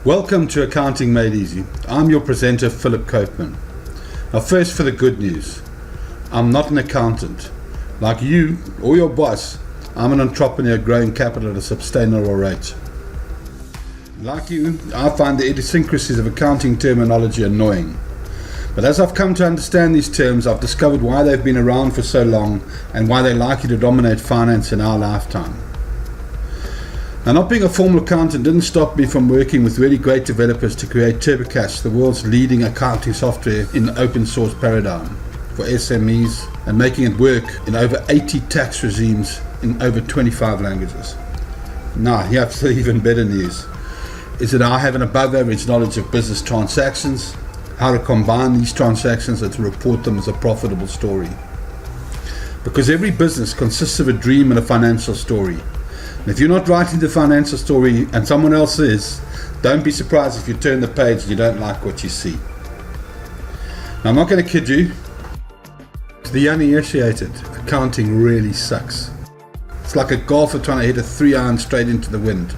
Welcome to Accounting Made Easy. I'm your presenter, Philip Copeman. Now first for the good news. I'm not an accountant. Like you or your boss, I'm an entrepreneur growing capital at a sustainable rate. Like you, I find the idiosyncrasies of accounting terminology annoying. But as I've come to understand these terms, I've discovered why they've been around for so long and why they're likely to dominate finance in our lifetime. Now, not being a formal accountant didn't stop me from working with really great developers to create TurboCash, the world's leading accounting software in the open source paradigm for SMEs, and making it work in over 80 tax regimes in over 25 languages. Now, here's the even better news, is that I have an above average knowledge of business transactions, how to combine these transactions and to report them as a profitable story. Because every business consists of a dream and a financial story. And if you're not writing the financial story and someone else is, don't be surprised if you turn the page and you don't like what you see. Now, I'm not going to kid you. To the uninitiated, accounting really sucks. It's like a golfer trying to hit a 3-iron straight into the wind.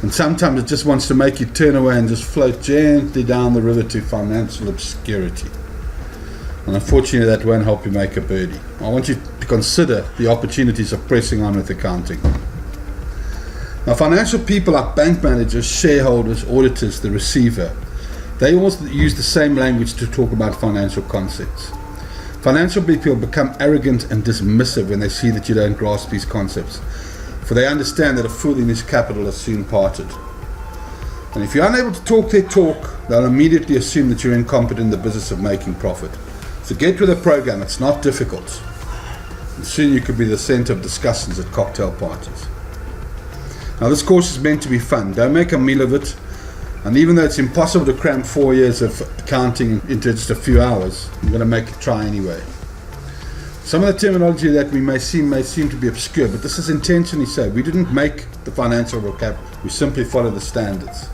And sometimes it just wants to make you turn away and just float gently down the river to financial obscurity. And unfortunately, that won't help you make a birdie. I want you to consider the opportunities of pressing on with accounting. Now, financial people like bank managers, shareholders, auditors, the receiver, they all use the same language to talk about financial concepts. Financial people become arrogant and dismissive when they see that you don't grasp these concepts, for they understand that a fool in his capital is soon parted. And if you're unable to talk their talk, they'll immediately assume that you're incompetent in the business of making profit. So get with the program, it's not difficult. And soon you could be the center of discussions at cocktail parties. Now, this course is meant to be fun. Don't make a meal of it. And even though it's impossible to cram 4 years of accounting into just a few hours, I'm going to make it try anyway. Some of the terminology that we may seem to be obscure, but this is intentionally so. We didn't make the financial vocabulary. We simply follow the standards.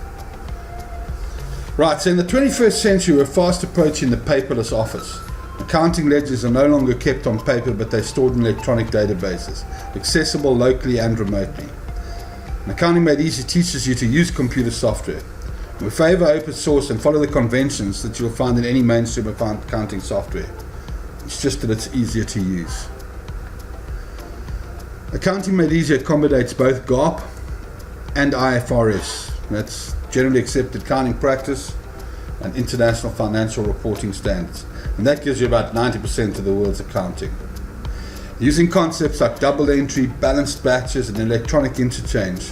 Right, so in the 21st century, we're fast approaching the paperless office. Accounting ledgers are no longer kept on paper, but they're stored in electronic databases, accessible locally and remotely. And Accounting Made Easy teaches you to use computer software. We favor open source and follow the conventions that you'll find in any mainstream accounting software. It's just that it's easier to use. Accounting Made Easy accommodates both GAAP and IFRS. That's generally accepted accounting practice and international financial reporting standards. And that gives you about 90% of the world's accounting. Using concepts like double entry, balanced batches, and electronic interchange,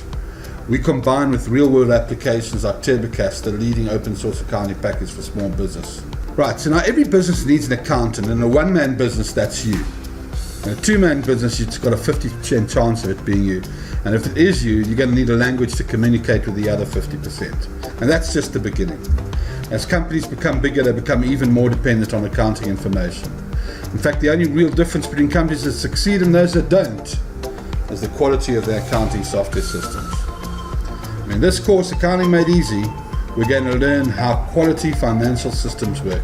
we combine with real-world applications like TurboCash, the leading open-source accounting package for small business. Right, so now every business needs an accountant, and in a one-man business, that's you. In a two-man business, you've got a 50% chance of it being you. And if it is you, you're going to need a language to communicate with the other 50%. And that's just the beginning. As companies become bigger, they become even more dependent on accounting information. In fact, the only real difference between companies that succeed and those that don't is the quality of their accounting software systems. In this course, Accounting Made Easy, we're going to learn how quality financial systems work.